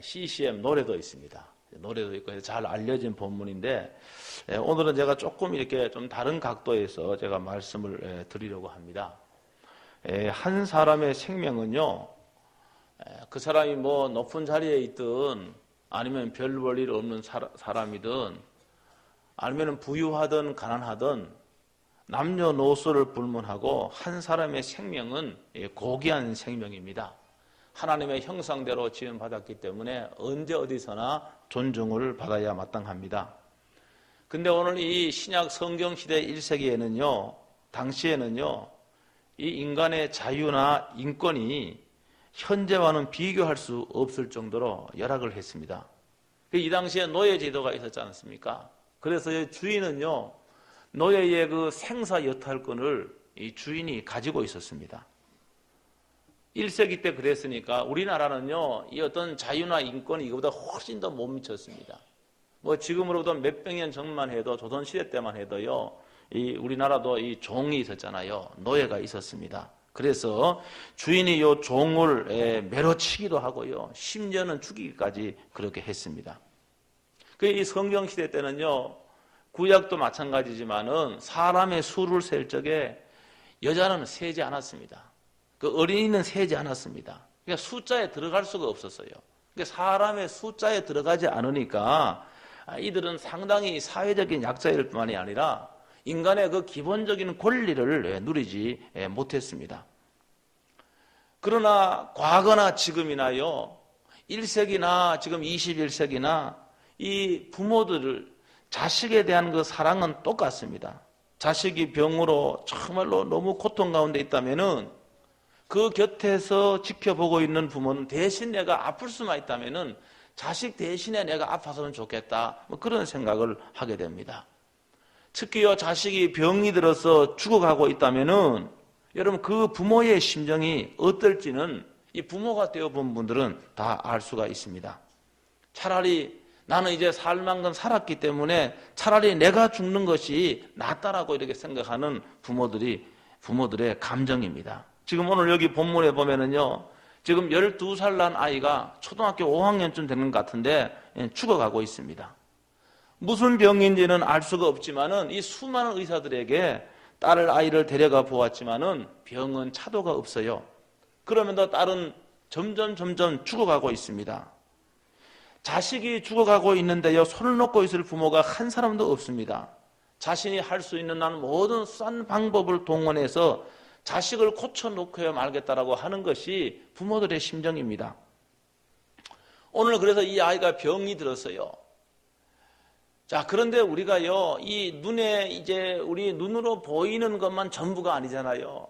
CCM 노래도 있습니다. 노래도 있고 해서 잘 알려진 본문인데 오늘은 제가 조금 이렇게 좀 다른 각도에서 제가 말씀을 드리려고 합니다. 한 사람의 생명은요, 그 사람이 뭐 높은 자리에 있든 아니면 별 볼 일 없는 사람이든 아니면 부유하든 가난하든 남녀노소를 불문하고 한 사람의 생명은 고귀한 생명입니다. 하나님의 형상대로 지음받았기 때문에 언제 어디서나 존중을 받아야 마땅합니다. 근데 오늘 이 신약 성경 시대 1세기에는요, 당시에는요, 이 인간의 자유나 인권이 현재와는 비교할 수 없을 정도로 열악을 했습니다. 이 당시에 노예 제도가 있었지 않습니까? 그래서 주인은요, 노예의 그 생사 여탈권을 이 주인이 가지고 있었습니다. 1세기 때 그랬으니까 우리나라는요, 이 어떤 자유나 인권이 이거보다 훨씬 더 못 미쳤습니다. 뭐 지금으로부터 몇백 년 전만 해도 조선시대 때만 해도요, 이 우리나라도 이 종이 있었잖아요. 노예가 있었습니다. 그래서 주인이 요 종을 매로치기도 하고요, 심지어는 죽이기까지 그렇게 했습니다. 이 성경 시대 때는요, 구약도 마찬가지지만은 사람의 수를 셀 적에 여자는 세지 않았습니다. 그 어린이는 세지 않았습니다. 그러니까 숫자에 들어갈 수가 없었어요. 그러니까 사람의 숫자에 들어가지 않으니까 이들은 상당히 사회적인 약자일 뿐만이 아니라 인간의 그 기본적인 권리를 누리지 못했습니다. 그러나 과거나 지금이나요, 1세기나 지금 21세기나 이 부모들을 자식에 대한 그 사랑은 똑같습니다. 자식이 병으로 정말로 너무 고통 가운데 있다면은 그 곁에서 지켜보고 있는 부모는 대신 내가 아플 수만 있다면은 자식 대신에 내가 아파서는 좋겠다, 뭐 그런 생각을 하게 됩니다. 특히요, 자식이 병이 들어서 죽어가고 있다면은 여러분 그 부모의 심정이 어떨지는 이 부모가 되어본 분들은 다 알 수가 있습니다. 차라리 나는 이제 살 만큼 살았기 때문에 차라리 내가 죽는 것이 낫다라고 이렇게 생각하는 부모들의 감정입니다. 지금 오늘 여기 본문에 보면은요, 지금 12살 난 아이가 초등학교 5학년쯤 되는 것 같은데 죽어가고 있습니다. 무슨 병인지는 알 수가 없지만은 이 수많은 의사들에게 아이를 데려가 보았지만은 병은 차도가 없어요. 그러면서 딸은 점점 죽어가고 있습니다. 자식이 죽어가고 있는데요, 손을 놓고 있을 부모가 한 사람도 없습니다. 자신이 할 수 있는 한 모든 싼 방법을 동원해서 자식을 고쳐놓고야 말겠다라고 하는 것이 부모들의 심정입니다. 오늘 그래서 이 아이가 병이 들었어요. 자, 그런데 우리가요, 이 눈에 이제 우리 눈으로 보이는 것만 전부가 아니잖아요.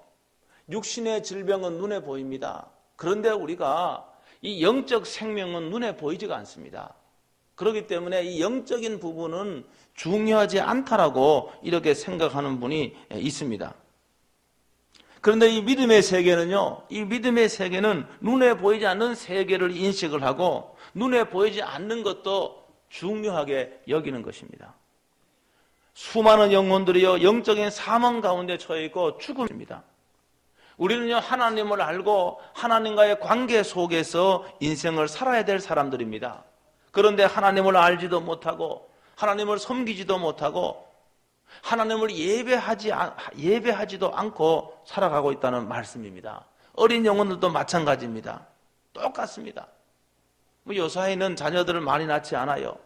육신의 질병은 눈에 보입니다. 그런데 우리가 이 영적 생명은 눈에 보이지가 않습니다. 그렇기 때문에 이 영적인 부분은 중요하지 않다라고 이렇게 생각하는 분이 있습니다. 그런데 이 믿음의 세계는요, 이 믿음의 세계는 눈에 보이지 않는 세계를 인식을 하고 눈에 보이지 않는 것도 중요하게 여기는 것입니다. 수많은 영혼들이요, 영적인 사망 가운데 처해 있고 죽음입니다. 우리는요, 하나님을 알고 하나님과의 관계 속에서 인생을 살아야 될 사람들입니다. 그런데 하나님을 알지도 못하고 하나님을 섬기지도 못하고 하나님을 예배하지도 않고 살아가고 있다는 말씀입니다. 어린 영혼들도 마찬가지입니다. 똑같습니다. 요사이는 자녀들을 많이 낳지 않아요.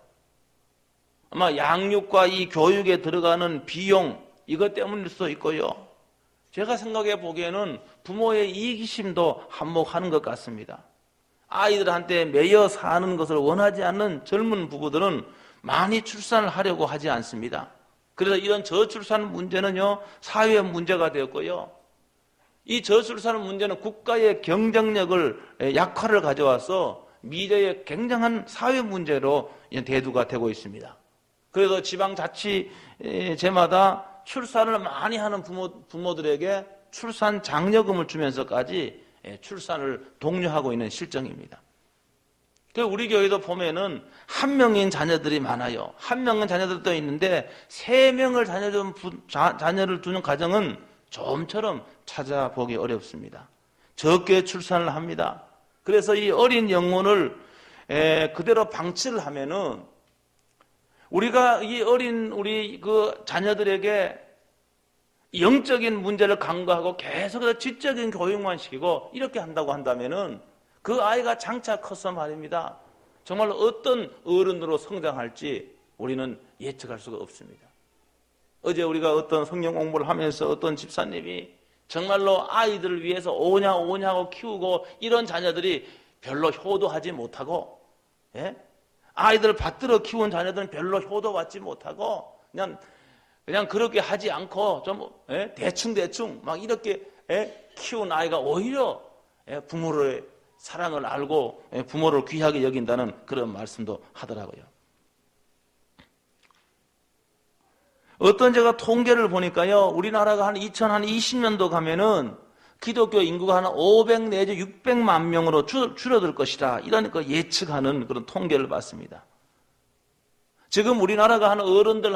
아마 양육과 이 교육에 들어가는 비용, 이것 때문일 수도 있고요. 제가 생각해 보기에는 부모의 이기심도 한몫하는 것 같습니다. 아이들한테 매여 사는 것을 원하지 않는 젊은 부부들은 많이 출산을 하려고 하지 않습니다. 그래서 이런 저출산 문제는요, 사회의 문제가 되었고요. 이 저출산 문제는 국가의 경쟁력을 약화를 가져와서 미래의 굉장한 사회 문제로 대두가 되고 있습니다. 그래서 지방자치제마다 출산을 많이 하는 부모들에게 출산 장려금을 주면서까지 출산을 독려하고 있는 실정입니다. 우리 교회도 보면은 한 명인 자녀들이 많아요. 한 명인 자녀들도 있는데 3명을 자녀를 두는 가정은 좀처럼 찾아보기 어렵습니다. 적게 출산을 합니다. 그래서 이 어린 영혼을 그대로 방치를 하면은 우리가 이 어린 우리 그 자녀들에게 영적인 문제를 간과하고 계속해서 지적인 교육만 시키고 이렇게 한다고 한다면은 그 아이가 장차 커서 말입니다. 정말로 어떤 어른으로 성장할지 우리는 예측할 수가 없습니다. 어제 우리가 어떤 성경 공부를 하면서 어떤 집사님이 정말로 아이들을 위해서 오냐 하고 키우고 이런 자녀들이 별로 효도하지 못하고, 아이들을 받들어 키운 자녀들은 별로 효도받지 못하고 그냥 그렇게 하지 않고 좀 대충 막 이렇게 키운 아이가 오히려 부모의 사랑을 알고 부모를 귀하게 여긴다는 그런 말씀도 하더라고요. 어떤 제가 통계를 보니까요, 우리나라가 한 2020년도 가면은 기독교 인구가 한 500 내지 600만 명으로 줄어들 것이다, 이런 거 예측하는 그런 통계를 봤습니다. 지금 우리나라가 한 어른들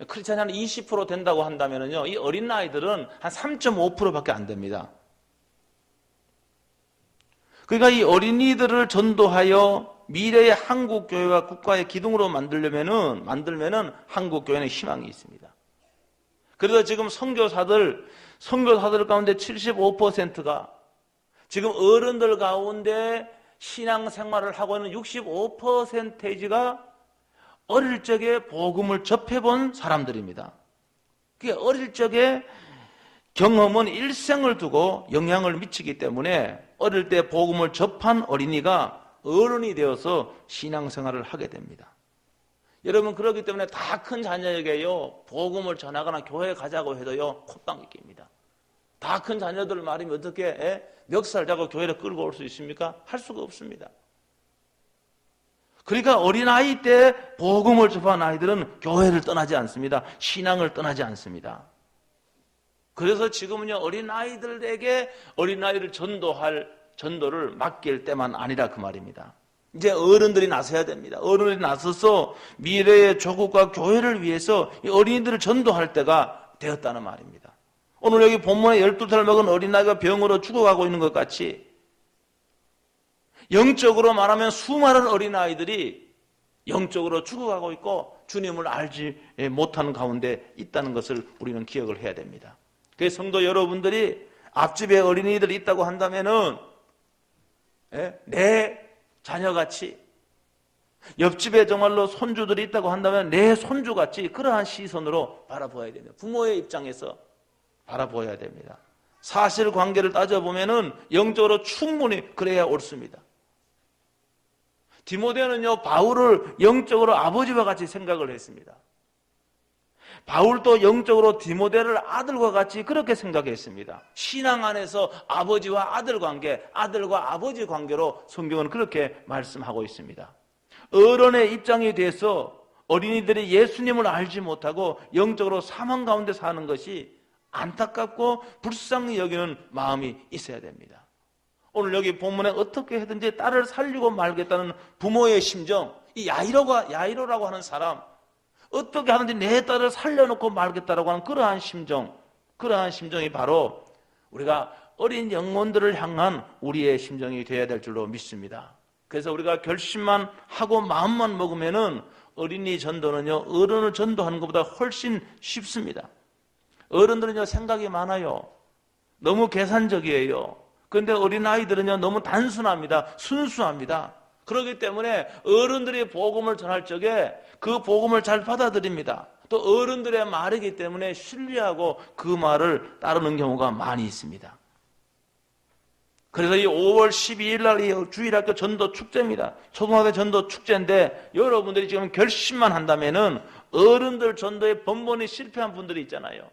크리스찬이 한 20% 된다고 한다면은요, 이 어린 아이들은 한 3.5%밖에 안 됩니다. 그러니까 이 어린이들을 전도하여 미래의 한국 교회와 국가의 기둥으로 만들면은 한국 교회는 희망이 있습니다. 그래서 지금 선교사들 가운데 75%가 지금 어른들 가운데 신앙생활을 하고 있는 65%가 어릴 적에 복음을 접해본 사람들입니다. 그게 어릴 적에 경험은 일생을 두고 영향을 미치기 때문에 어릴 때 복음을 접한 어린이가 어른이 되어서 신앙생활을 하게 됩니다. 여러분, 그렇기 때문에 다 큰 자녀에게요, 복음을 전하거나 교회 가자고 해도요, 콧방귀 낍니다. 다 큰 자녀들 말이면 어떻게 멱살 잡고 교회를 끌고 올 수 있습니까? 할 수가 없습니다. 그러니까 어린아이 때 복음을 접한 아이들은 교회를 떠나지 않습니다. 신앙을 떠나지 않습니다. 그래서 지금은요, 어린아이들에게 어린아이를 전도를 맡길 때만 아니라 그 말입니다. 이제 어른들이 나서야 됩니다. 어른들이 나서서 미래의 조국과 교회를 위해서 이 어린이들을 전도할 때가 되었다는 말입니다. 오늘 여기 본문에 12살 먹은 어린아이가 병으로 죽어가고 있는 것 같이 영적으로 말하면 수많은 어린아이들이 영적으로 죽어가고 있고 주님을 알지 못하는 가운데 있다는 것을 우리는 기억을 해야 됩니다. 그래서 성도 여러분들이 앞집에 어린이들이 있다고 한다면은 내 자녀같이, 옆집에 정말로 손주들이 있다고 한다면 내 손주같이 그러한 시선으로 바라보아야 됩니다. 부모의 입장에서 바라보아야 됩니다. 사실관계를 따져보면은 영적으로 충분히 그래야 옳습니다. 디모데는요, 바울을 영적으로 아버지와 같이 생각을 했습니다. 바울도 영적으로 디모데를 아들과 같이 그렇게 생각했습니다. 신앙 안에서 아버지와 아들 관계, 아들과 아버지 관계로 성경은 그렇게 말씀하고 있습니다. 어른의 입장에 대해서 어린이들이 예수님을 알지 못하고 영적으로 사망 가운데 사는 것이 안타깝고 불쌍히 여기는 마음이 있어야 됩니다. 오늘 여기 본문에 어떻게 해든지 딸을 살리고 말겠다는 부모의 심정, 이 야이로라고 하는 사람, 어떻게 하든지 내 딸을 살려놓고 말겠다라고 하는 그러한 심정이 바로 우리가 어린 영혼들을 향한 우리의 심정이 되어야 될 줄로 믿습니다. 그래서 우리가 결심만 하고 마음만 먹으면은 어린이 전도는요, 어른을 전도하는 것보다 훨씬 쉽습니다. 어른들은요, 생각이 많아요. 너무 계산적이에요. 그런데 어린아이들은요, 너무 단순합니다. 순수합니다. 그렇기 때문에 어른들이 복음을 전할 적에 그 복음을 잘 받아들입니다. 또 어른들의 말이기 때문에 신뢰하고 그 말을 따르는 경우가 많이 있습니다. 그래서 이 5월 12일 날 이 주일학교 전도 축제입니다. 초등학교 전도 축제인데 여러분들이 지금 결심만 한다면은 어른들 전도에 번번이 실패한 분들이 있잖아요.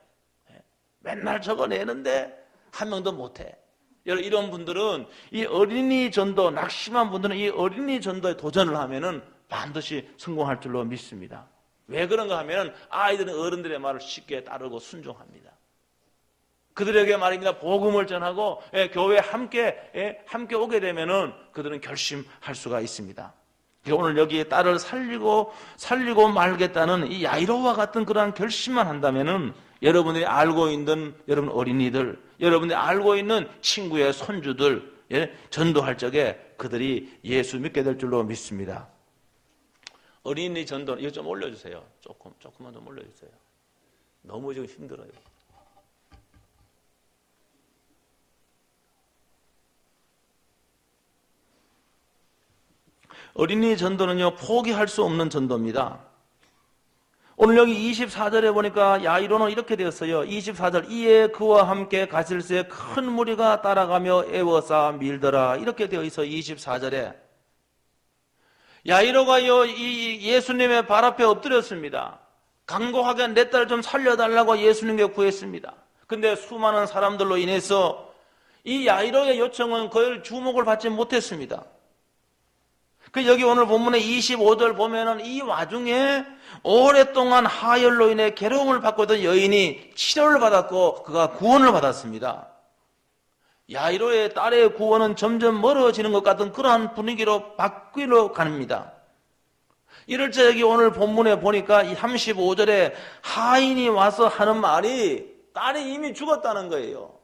맨날 적어내는데 한 명도 못해. 이런 분들은 이 어린이 전도, 낙심한 분들은 이 어린이 전도에 도전을 하면은 반드시 성공할 줄로 믿습니다. 왜 그런가 하면 아이들은 어른들의 말을 쉽게 따르고 순종합니다. 그들에게 말입니다, 복음을 전하고 교회에 함께 오게 되면은 그들은 결심할 수가 있습니다. 오늘 여기에 딸을 살리고 말겠다는 이 야이로와 같은 그러한 결심만 한다면은 여러분들이 알고 있는 여러분 어린이들, 여러분들이 알고 있는 친구의 손주들 전도할 적에 그들이 예수 믿게 될 줄로 믿습니다. 어린이 전도, 이거 좀 올려주세요. 조금만 좀 올려주세요. 너무 지금 힘들어요. 어린이 전도는요, 포기할 수 없는 전도입니다. 오늘 여기 24절에 보니까 야이로는 이렇게 되었어요. 24절, 이에 그와 함께 가실새 큰 무리가 따라가며 애워싸 밀더라. 이렇게 되어 있어. 24절에 야이로가요, 이 예수님의 발 앞에 엎드렸습니다. 간곡하게 내 딸 좀 살려달라고 예수님께 구했습니다. 근데 수많은 사람들로 인해서 이 야이로의 요청은 그의 주목을 받지 못했습니다. 그 여기 오늘 본문의 25절 보면은 이 와중에 오랫동안 하혈로 인해 괴로움을 받고 있던 여인이 치료를 받았고 그가 구원을 받았습니다. 야이로의 딸의 구원은 점점 멀어지는 것 같은 그러한 분위기로 바뀌러 갑니다. 이럴 때 여기 오늘 본문에 보니까 이 35절에 하인이 와서 하는 말이 딸이 이미 죽었다는 거예요.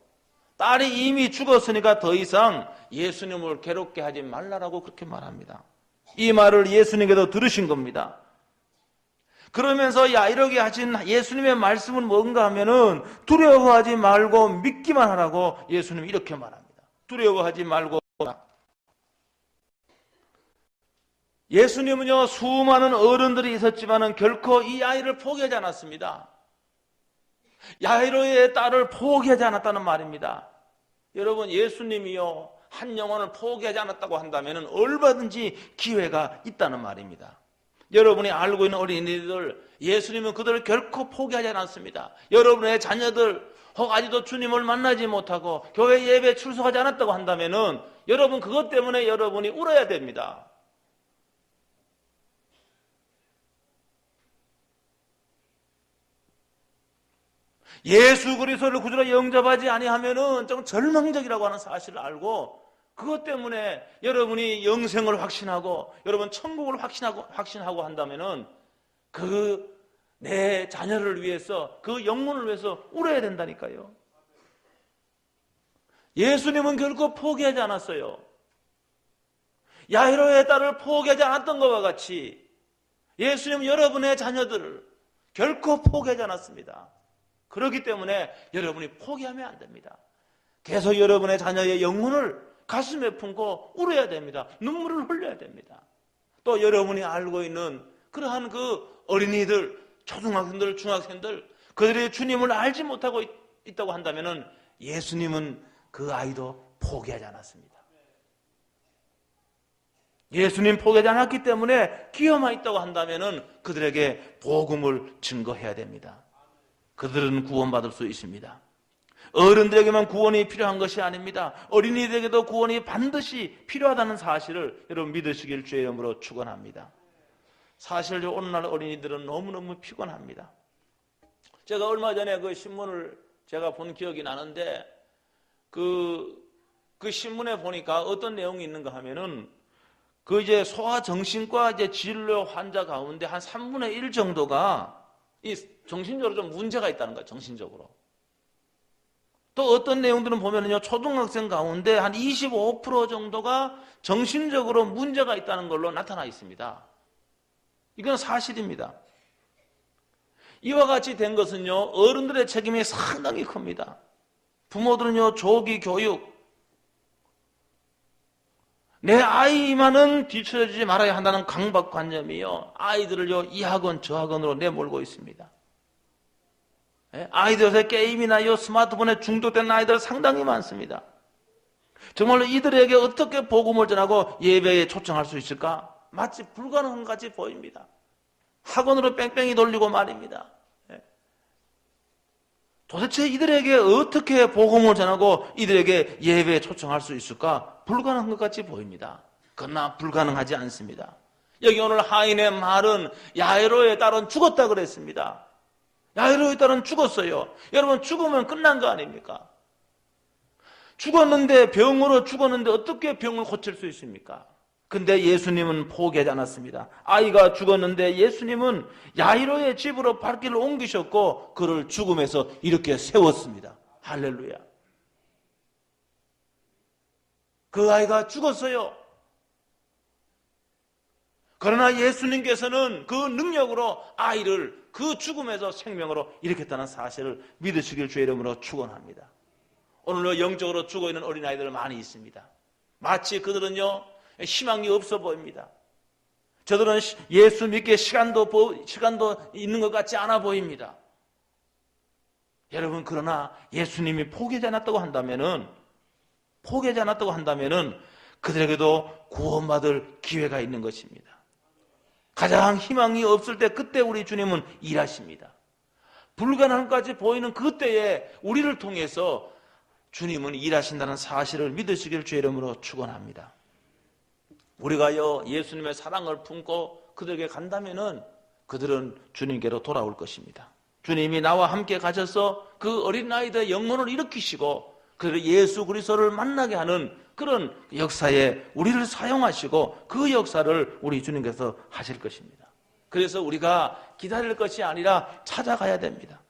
딸이 이미 죽었으니까 더 이상 예수님을 괴롭게 하지 말라라고 그렇게 말합니다. 이 말을 예수님께도 들으신 겁니다. 그러면서 야이로에게 하신 예수님의 말씀은 뭔가 하면은 두려워하지 말고 믿기만 하라고 예수님이 이렇게 말합니다. 두려워하지 말고. 예수님은요, 수많은 어른들이 있었지만은 결코 이 아이를 포기하지 않았습니다. 야이로의 딸을 포기하지 않았다는 말입니다. 여러분, 예수님이요, 한 영혼을 포기하지 않았다고 한다면 얼마든지 기회가 있다는 말입니다. 여러분이 알고 있는 어린이들, 예수님은 그들을 결코 포기하지 않았습니다. 여러분의 자녀들 혹 아직도 주님을 만나지 못하고 교회 예배에 출석하지 않았다고 한다면 여러분 그것 때문에 여러분이 울어야 됩니다. 예수 그리스도를 구주로 영접하지 아니하면은 좀 절망적이라고 하는 사실을 알고 그것 때문에 여러분이 영생을 확신하고 여러분 천국을 확신하고 한다면은 그 내 자녀를 위해서 그 영혼을 위해서 울어야 된다니까요. 예수님은 결코 포기하지 않았어요. 야이로의 딸을 포기하지 않았던 것과 같이 예수님은 여러분의 자녀들을 결코 포기하지 않았습니다. 그렇기 때문에 여러분이 포기하면 안 됩니다. 계속 여러분의 자녀의 영혼을 가슴에 품고 울어야 됩니다. 눈물을 흘려야 됩니다. 또 여러분이 알고 있는 그러한 그 어린이들, 초등학생들, 중학생들, 그들이 주님을 알지 못하고 있다고 한다면 예수님은 그 아이도 포기하지 않았습니다. 예수님 포기하지 않았기 때문에 기어만 있다고 한다면 그들에게 복음을 증거해야 됩니다. 그들은 구원받을 수 있습니다. 어른들에게만 구원이 필요한 것이 아닙니다. 어린이들에게도 구원이 반드시 필요하다는 사실을 여러분 믿으시길 주의 이름으로 축원합니다. 사실 오늘날 어린이들은 너무너무 피곤합니다. 제가 얼마 전에 그 신문을 제가 본 기억이 나는데 그 신문에 보니까 어떤 내용이 있는가 하면은 그 이제 소아정신과 이제 진료 환자 가운데 한 3분의 1 정도가 이 정신적으로 좀 문제가 있다는 거예요. 정신적으로. 또 어떤 내용들은 보면은요, 초등학생 가운데 한 25% 정도가 정신적으로 문제가 있다는 걸로 나타나 있습니다. 이건 사실입니다. 이와 같이 된 것은요, 어른들의 책임이 상당히 큽니다. 부모들은요, 조기 교육, 내 아이만은 뒤처지지 말아야 한다는 강박관념이요, 아이들을요, 이 학원 저 학원으로 내몰고 있습니다. 아이들 요새 게임이나 스마트폰에 중독된 아이들 상당히 많습니다. 정말로 이들에게 어떻게 복음을 전하고 예배에 초청할 수 있을까? 마치 불가능한 것 같이 보입니다. 학원으로 뺑뺑이 돌리고 말입니다. 도대체 이들에게 어떻게 복음을 전하고 이들에게 예배에 초청할 수 있을까? 불가능한 것 같이 보입니다. 그러나 불가능하지 않습니다. 여기 오늘 하인의 말은 야이로의 딸은 죽었다 그랬습니다. 야이로의 딸은 죽었어요. 여러분, 죽으면 끝난 거 아닙니까? 죽었는데, 병으로 죽었는데 어떻게 병을 고칠 수 있습니까? 근데 예수님은 포기하지 않았습니다. 아이가 죽었는데 예수님은 야이로의 집으로 발길을 옮기셨고 그를 죽음에서 이렇게 세웠습니다. 할렐루야. 그 아이가 죽었어요. 그러나 예수님께서는 그 능력으로 아이를 그 죽음에서 생명으로 일으켰다는 사실을 믿으시길 주의 이름으로 축원합니다. 오늘도 영적으로 죽어있는 어린아이들 많이 있습니다. 마치 그들은요 희망이 없어 보입니다. 저들은 예수 믿기에 시간도 있는 것 같지 않아 보입니다. 여러분, 그러나 예수님이 포기하지 않았다고 한다면은 그들에게도 구원받을 기회가 있는 것입니다. 가장 희망이 없을 때 그때 우리 주님은 일하십니다. 불가능까지 보이는 그때에 우리를 통해서 주님은 일하신다는 사실을 믿으시길 주의 이름으로 축원합니다. 우리가요 예수님의 사랑을 품고 그들에게 간다면은 그들은 주님께로 돌아올 것입니다. 주님이 나와 함께 가셔서 그 어린아이들의 영혼을 일으키시고 그들을 예수 그리스도를 만나게 하는 그런 역사에 우리를 사용하시고 그 역사를 우리 주님께서 하실 것입니다. 그래서 우리가 기다릴 것이 아니라 찾아가야 됩니다.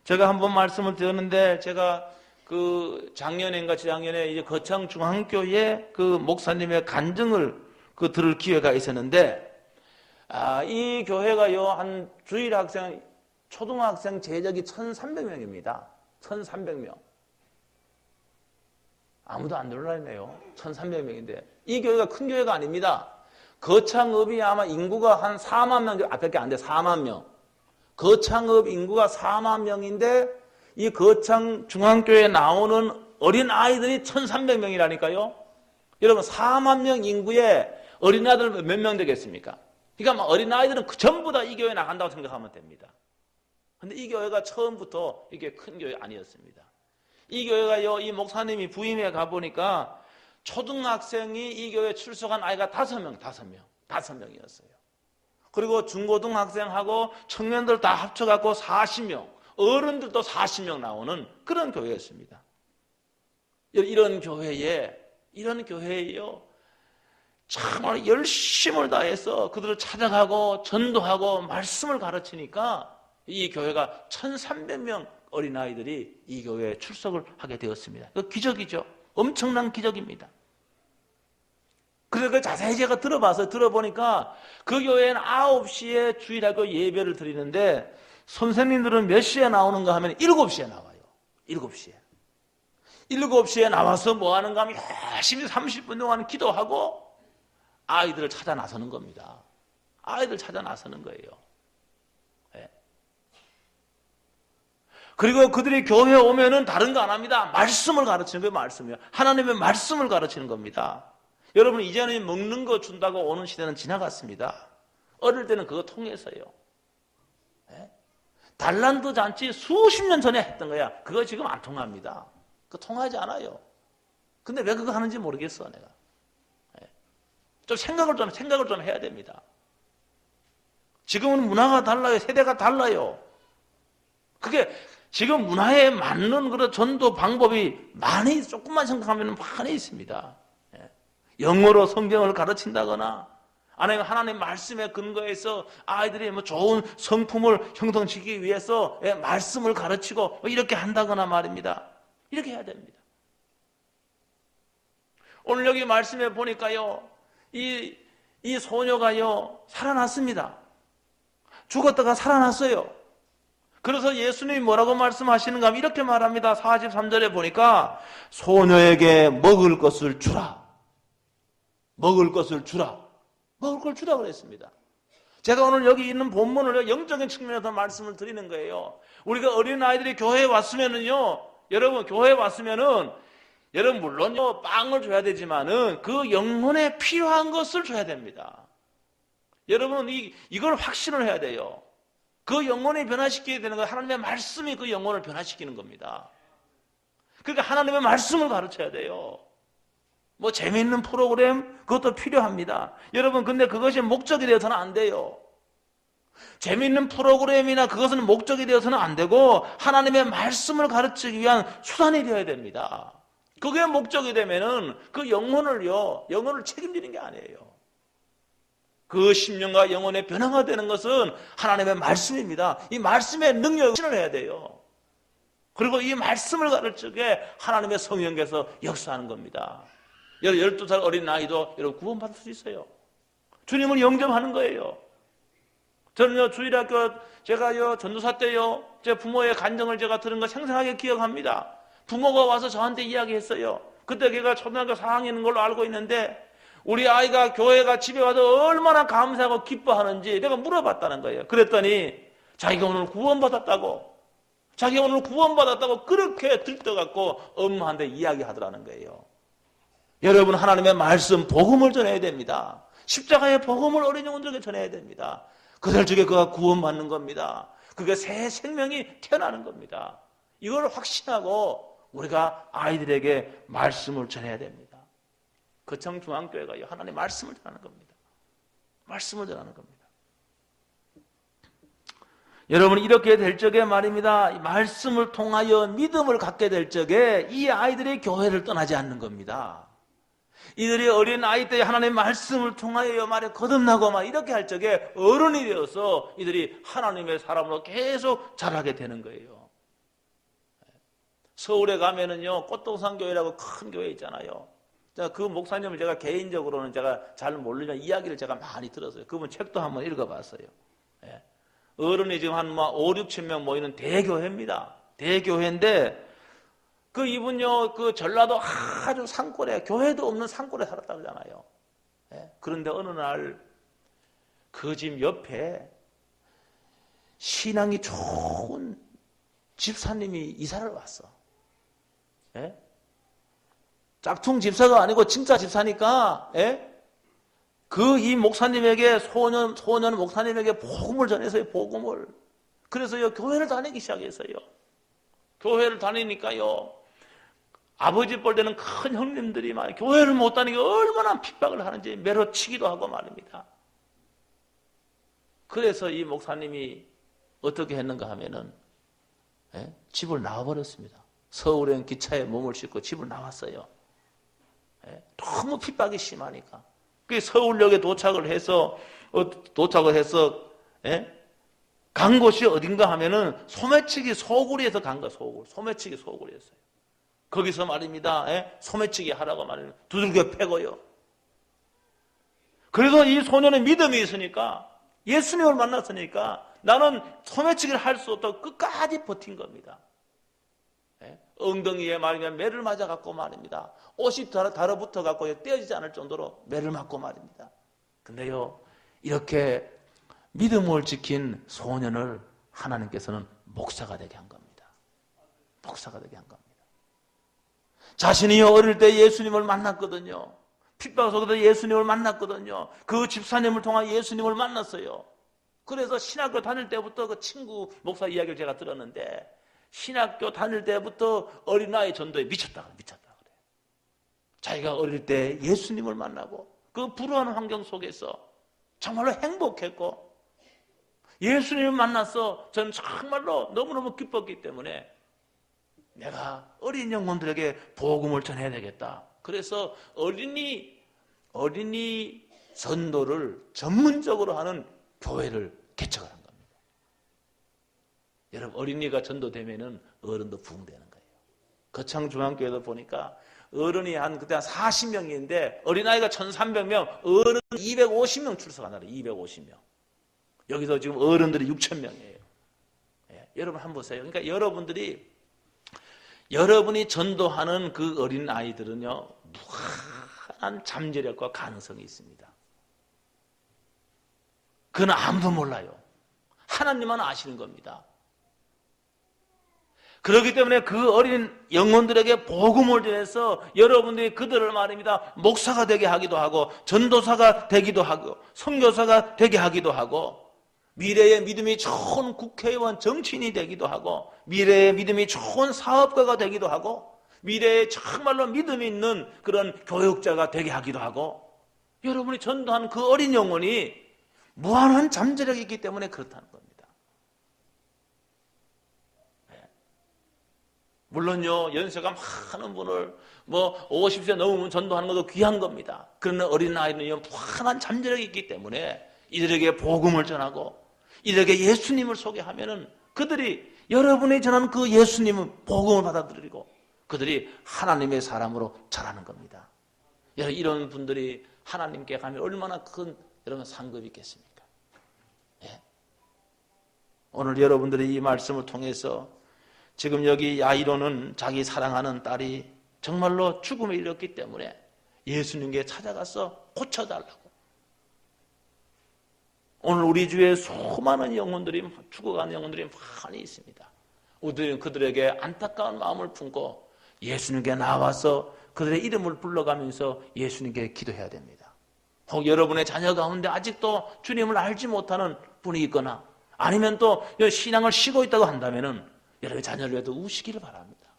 제가 한번 말씀을 드렸는데, 제가 그 작년인가 재작년에 이제 거창중앙교회 그 목사님의 간증을 들을 기회가 있었는데, 이 교회가요 한 주일 학생, 초등학생 제적이 1,300명입니다. 1,300명. 아무도 안 놀라네요. 1,300명인데 이 교회가 큰 교회가 아닙니다. 거창읍이 아마 인구가 한 4만 명 앞밖에 안 돼. 4만 명. 거창읍 인구가 4만 명인데 이 거창 중앙교회에 나오는 어린 아이들이 1,300명이라니까요. 여러분, 4만 명 인구에 어린아이들 몇 명 되겠습니까? 그러니까 어린 아이들은 전부 다 이 교회에 나간다고 생각하면 됩니다. 근데 이 교회가 처음부터 이게 큰 교회 아니었습니다. 이 교회가요, 이 목사님이 부임해 가보니까 초등학생이 이 교회에 출석한 아이가 5명이었어요. 그리고 중고등학생하고 청년들 다 합쳐갖고 40명, 어른들도 40명 나오는 그런 교회였습니다. 이런 교회에요, 정말 열심을 다해서 그들을 찾아가고 전도하고 말씀을 가르치니까 이 교회가 1,300명 어린아이들이 이 교회에 출석을 하게 되었습니다. 그 기적이죠. 엄청난 기적입니다. 그래서 그 자세히 제가 들어보니까 그 교회는 9시에 주일학교 예배를 드리는데 선생님들은 몇 시에 나오는가 하면 7시에 나와요. 7시에 나와서 뭐 하는가 하면 열심히 30분 동안 기도하고 아이들을 찾아 나서는 겁니다. 아이들 찾아 나서는 거예요. 네. 그리고 그들이 교회에 오면은 다른 거 안 합니다. 말씀을 가르치는 거예요. 말씀이요. 하나님의 말씀을 가르치는 겁니다. 여러분, 이제는 먹는 거 준다고 오는 시대는 지나갔습니다. 어릴 때는 그거 통해서요. 네? 달란트 잔치 수십 년 전에 했던 거야. 그거 지금 안 통합니다. 그거 통하지 않아요. 근데 왜 그거 하는지 모르겠어, 내가. 네? 좀 생각을 좀 해야 됩니다. 지금은 문화가 달라요. 세대가 달라요. 그게 지금 문화에 맞는 그런 전도 방법이 조금만 생각하면 많이 있습니다. 영어로 성경을 가르친다거나 아니면 하나님 말씀에 근거해서 아이들이 뭐 좋은 성품을 형성시키기 위해서 말씀을 가르치고 이렇게 한다거나 말입니다. 이렇게 해야 됩니다. 오늘 여기 말씀에 보니까요, 이 소녀가요 살아났습니다. 죽었다가 살아났어요. 그래서 예수님이 뭐라고 말씀하시는가 하면 이렇게 말합니다. 43절에 보니까 소녀에게 먹을 것을 주라. 먹을 걸 주라 그랬습니다. 제가 오늘 여기 있는 본문을 영적인 측면에서 말씀을 드리는 거예요. 우리가 어린아이들이 교회에 왔으면은요, 여러분, 교회에 왔으면은 여러분 물론요 빵을 줘야 되지만은 그 영혼에 필요한 것을 줘야 됩니다. 여러분, 이걸 확신을 해야 돼요. 그 영혼을 변화시켜야 되는 건 하나님의 말씀이 그 영혼을 변화시키는 겁니다. 그러니까 하나님의 말씀을 가르쳐야 돼요. 뭐 재미있는 프로그램 그것도 필요합니다. 여러분, 근데 그것이 목적이 되어서는 안 돼요. 재미있는 프로그램이나 그것은 목적이 되어서는 안 되고 하나님의 말씀을 가르치기 위한 수단이 되어야 됩니다. 그게 목적이 되면은 그 영혼을 책임지는 게 아니에요. 그 심령과 영혼의 변화가 되는 것은 하나님의 말씀입니다. 이 말씀의 능력을 해야 돼요. 그리고 이 말씀을 가르치게 하나님의 성령께서 역사하는 겁니다. 12살 어린 아이도 여러분 구원받을 수 있어요. 주님을 영접하는 거예요. 저는요, 주일학교 제가요, 전도사 때요, 제 부모의 간증을 제가 들은 거 생생하게 기억합니다. 부모가 와서 저한테 이야기했어요. 그때 걔가 초등학교 4학년인 걸로 알고 있는데 우리 아이가 교회가 집에 와도 얼마나 감사하고 기뻐하는지 내가 물어봤다는 거예요. 그랬더니 자기가 오늘 구원받았다고, 그렇게 들떠갖고 엄마한테 이야기하더라는 거예요. 여러분, 하나님의 말씀, 복음을 전해야 됩니다. 십자가의 복음을 어린 영혼들에게 전해야 됩니다. 그들 중에 그가 구원받는 겁니다. 그게 새 생명이 태어나는 겁니다. 이걸 확신하고 우리가 아이들에게 말씀을 전해야 됩니다. 거창중앙교회가요, 하나님의 말씀을 전하는 겁니다. 말씀을 전하는 겁니다. 여러분, 이렇게 될 적에 말입니다, 말씀을 통하여 믿음을 갖게 될 적에 이 아이들이 교회를 떠나지 않는 겁니다. 이들이 어린 아이 때 하나님의 말씀을 통하여 말에 거듭나고 막 이렇게 할 적에 어른이 되어서 이들이 하나님의 사람으로 계속 자라게 되는 거예요. 서울에 가면은요, 꽃동산교회라고 큰 교회 있잖아요. 그 목사님을 제가 개인적으로는 제가 잘 모르지만 이야기를 제가 많이 들었어요. 그분 책도 한번 읽어봤어요. 어른이 지금 한 5, 6천 명 모이는 대교회입니다. 대교회인데 그 이분요, 그 전라도 아주 산골에, 교회도 없는 산골에 살았다 그러잖아요. 그런데 어느 날 그 집 옆에 신앙이 좋은 집사님이 이사를 왔어. 짝퉁 집사가 아니고 진짜 집사니까, 그 이 목사님에게, 소년 목사님에게 복음을 전해서요, 복음을. 그래서요, 교회를 다니기 시작했어요. 교회를 다니니까요, 아버지 뻘 되는 큰 형님들이 막 교회를 못 다니게 얼마나 핍박을 하는지 매로치기도 하고 말입니다. 그래서 이 목사님이 어떻게 했는가 하면은, 집을 나와버렸습니다. 서울엔 기차에 몸을 싣고 집을 나왔어요. 너무 핍박이 심하니까. 그 서울역에 도착을 해서 간 곳이 어딘가 하면은 소매치기 소굴이에서 간 거야. 소매치기 소굴이었어요. 거기서 말입니다, 소매치기 하라고 말입니다. 두들겨 패고요. 그래서 이 소년의 믿음이 있으니까, 예수님을 만났으니까 나는 소매치기를 할 수 없다고 끝까지 버틴 겁니다. 엉덩이에 말이면 매를 맞아갖고 말입니다. 옷이 달아붙어갖고 떼어지지 않을 정도로 매를 맞고 말입니다. 근데요, 이렇게 믿음을 지킨 소년을 하나님께서는 목사가 되게 한 겁니다. 목사가 되게 한 겁니다. 자신이 어릴 때 예수님을 만났거든요. 핍박 속에서 예수님을 만났거든요. 그 집사님을 통해 예수님을 만났어요. 그래서 신학교 다닐 때부터 그 친구 목사 이야기를 제가 들었는데, 신학교 다닐 때부터 어린아이 전도에 미쳤다 그래요. 자기가 어릴 때 예수님을 만나고 그 불우한 환경 속에서 정말로 행복했고, 예수님을 만나서 저는 정말로 너무너무 기뻤기 때문에 내가 어린 영혼들에게 복음을 전해야 되겠다. 그래서 어린이 전도를 전문적으로 하는 교회를 개척을 한 겁니다. 여러분, 어린이가 전도되면은 어른도 부흥되는 거예요. 거창중앙교회도 보니까 어른이 그때 한 40명인데 어린아이가 1,300명, 어른 250명 출석한다. 250명. 여기서 지금 어른들이 6,000명이에요. 여러분 한번 보세요. 그러니까 여러분이 전도하는 그 어린 아이들은요, 무한한 잠재력과 가능성이 있습니다. 그건 아무도 몰라요. 하나님만 아시는 겁니다. 그렇기 때문에 그 어린 영혼들에게 복음을 전해서 여러분들이 그들을 말입니다, 목사가 되게 하기도 하고, 전도사가 되기도 하고, 선교사가 되게 하기도 하고, 미래의 믿음이 좋은 국회의원, 정치인이 되기도 하고, 미래의 믿음이 좋은 사업가가 되기도 하고, 미래에 정말로 믿음이 있는 그런 교육자가 되게 하기도 하고, 여러분이 전도하는 그 어린 영혼이 무한한 잠재력이 있기 때문에 그렇다는 겁니다. 물론요, 연세가 많은 분을 50세 넘으면 전도하는 것도 귀한 겁니다. 그러나 어린아이는요, 무한한 잠재력이 있기 때문에 이들에게 복음을 전하고 이들에게 예수님을 소개하면은 그들이 여러분이 전하는 그 예수님은 복음을 받아들이고 그들이 하나님의 사람으로 자라는 겁니다. 이런 분들이 하나님께 가면 얼마나 큰 여러분 상급이 있겠습니까? 예? 오늘 여러분들이 이 말씀을 통해서 지금 여기 야이로는 자기 사랑하는 딸이 정말로 죽음에 이르렀기 때문에 예수님께 찾아가서 고쳐달라고. 오늘 우리 주위에 수많은 영혼들이, 죽어가는 영혼들이 많이 있습니다. 우리들은 그들에게 안타까운 마음을 품고 예수님께 나와서 그들의 이름을 불러가면서 예수님께 기도해야 됩니다. 혹 여러분의 자녀 가운데 아직도 주님을 알지 못하는 분이 있거나 아니면 또 신앙을 쉬고 있다고 한다면 여러분의 자녀를 위해서 우시기를 바랍니다.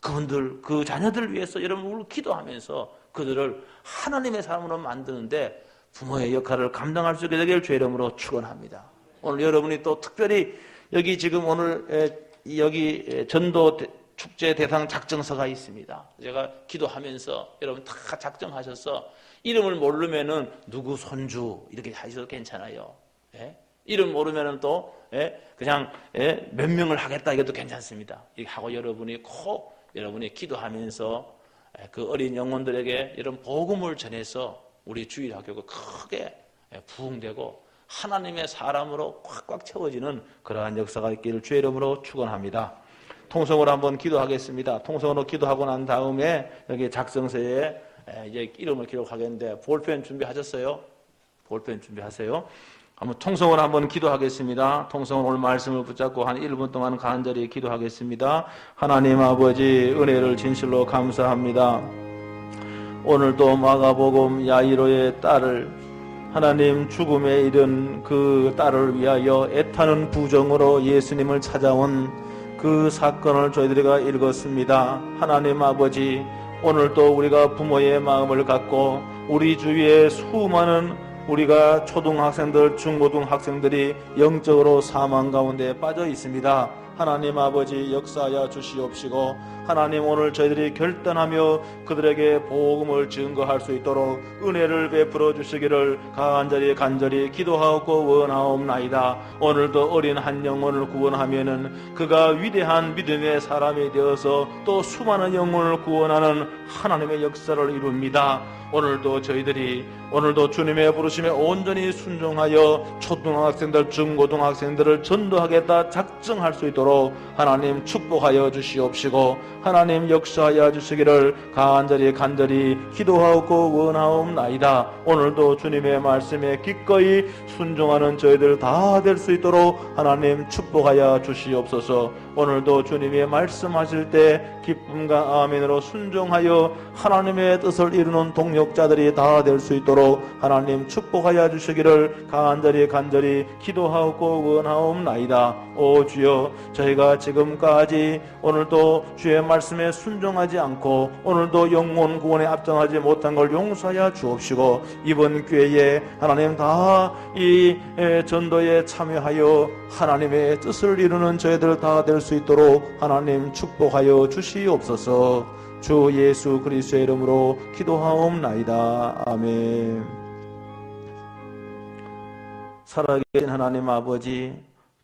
그분들, 그 자녀들을 위해서 여러분 기도하면서 그들을 하나님의 사람으로 만드는데 부모의 역할을 감당할 수 있게 되기를 주의 이름으로 축원합니다. 오늘 여러분이 또 특별히 여기 지금 오늘 여기 전도 축제 대상 작정서가 있습니다. 제가 기도하면서 여러분 다 작정하셔서 이름을 모르면은 누구 손주 이렇게 하셔도 괜찮아요. 예? 이름 모르면은 또 그냥 몇 명을 하겠다 이것도 괜찮습니다. 이렇게 하고 여러분이 꼭 여러분이 기도하면서 그 어린 영혼들에게 이런 복음을 전해서 우리 주일학교가 크게 부흥되고 하나님의 사람으로 꽉꽉 채워지는 그러한 역사가 있기를 주의 이름으로 축원합니다. 통성으로 한번 기도하겠습니다. 통성으로 기도하고 난 다음에 여기 작성서에 이제 이름을 기록하겠는데 볼펜 준비하셨어요? 볼펜 준비하세요. 한번 통성으로 한번 기도하겠습니다. 통성으로 오늘 말씀을 붙잡고 한 1분 동안 간절히 기도하겠습니다. 하나님 아버지 은혜를 진실로 감사합니다. 오늘도 마가복음 야이로의 딸을 하나님 죽음에 이른 그 딸을 위하여 애타는 부정으로 예수님을 찾아온 그 사건을 저희들이가 읽었습니다. 하나님 아버지 오늘도 우리가 부모의 마음을 갖고 우리 주위에 수많은 우리가 초등학생들, 중고등학생들이 영적으로 사망 가운데 빠져 있습니다. 하나님 아버지 역사하여 주시옵시고 하나님 오늘 저희들이 결단하며 그들에게 복음을 증거할 수 있도록 은혜를 베풀어 주시기를 간절히 기도하고 원하옵나이다. 오늘도 어린 한 영혼을 구원하면은 그가 위대한 믿음의 사람이 되어서 또 수많은 영혼을 구원하는 하나님의 역사를 이룹니다. 오늘도 저희들이 오늘도 주님의 부르심에 온전히 순종하여 초등학생들, 중고등학생들을 전도하겠다 작정할 수 있도록 하나님 축복하여 주시옵시고 하나님 역사하여 주시기를 간절히 기도하고 원하옵나이다. 오늘도 주님의 말씀에 기꺼이 순종하는 저희들 다 될 수 있도록 하나님 축복하여 주시옵소서. 오늘도 주님의 말씀하실 때 기쁨과 아멘으로 순종하여 하나님의 뜻을 이루는 동역자들이 다 될 수 있도록 하나님 축복하여 주시기를 간절히 기도하고 원하옵나이다. 오 주여, 저희가 지금까지 오늘도 주의 말씀에 순종하지 않고 오늘도 영혼 구원에 앞장하지 못한 걸 용서하여 주옵시고 이번 기회에 하나님 다 이 전도에 참여하여 하나님의 뜻을 이루는 저희들 다 될 수 있도록 하나님 축복하여 주시옵소서. 주 예수 그리스도의 이름으로 기도하옵나이다. 아멘. 살아계신 하나님 아버지,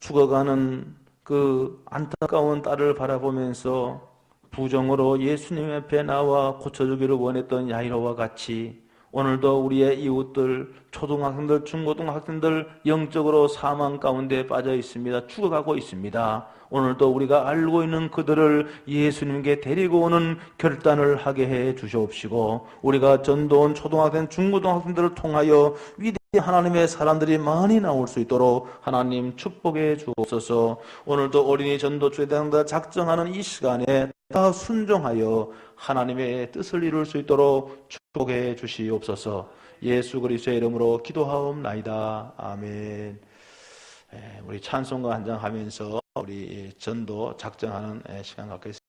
죽어가는 그 안타까운 딸을 바라보면서 부정으로 예수님 앞에 나와 고쳐주기를 원했던 야이로와 같이 오늘도 우리의 이웃들, 초등학생들, 중고등학생들 영적으로 사망 가운데 빠져 있습니다. 죽어가고 있습니다. 오늘도 우리가 알고 있는 그들을 예수님께 데리고 오는 결단을 하게 해 주시옵시고 우리가 전도원 초등학생, 중고등학생들을 통하여 위대한 하나님의 사람들이 많이 나올 수 있도록 하나님 축복해 주옵소서. 오늘도 어린이 전도 주대장들 작정하는 이 시간에 다 순종하여 하나님의 뜻을 이룰 수 있도록 축복해 주시옵소서. 예수 그리스도의 이름으로 기도하옵나이다. 아멘. 우리 찬송가 한 장 하면서 우리 전도 작정하는 시간 갖겠습니다.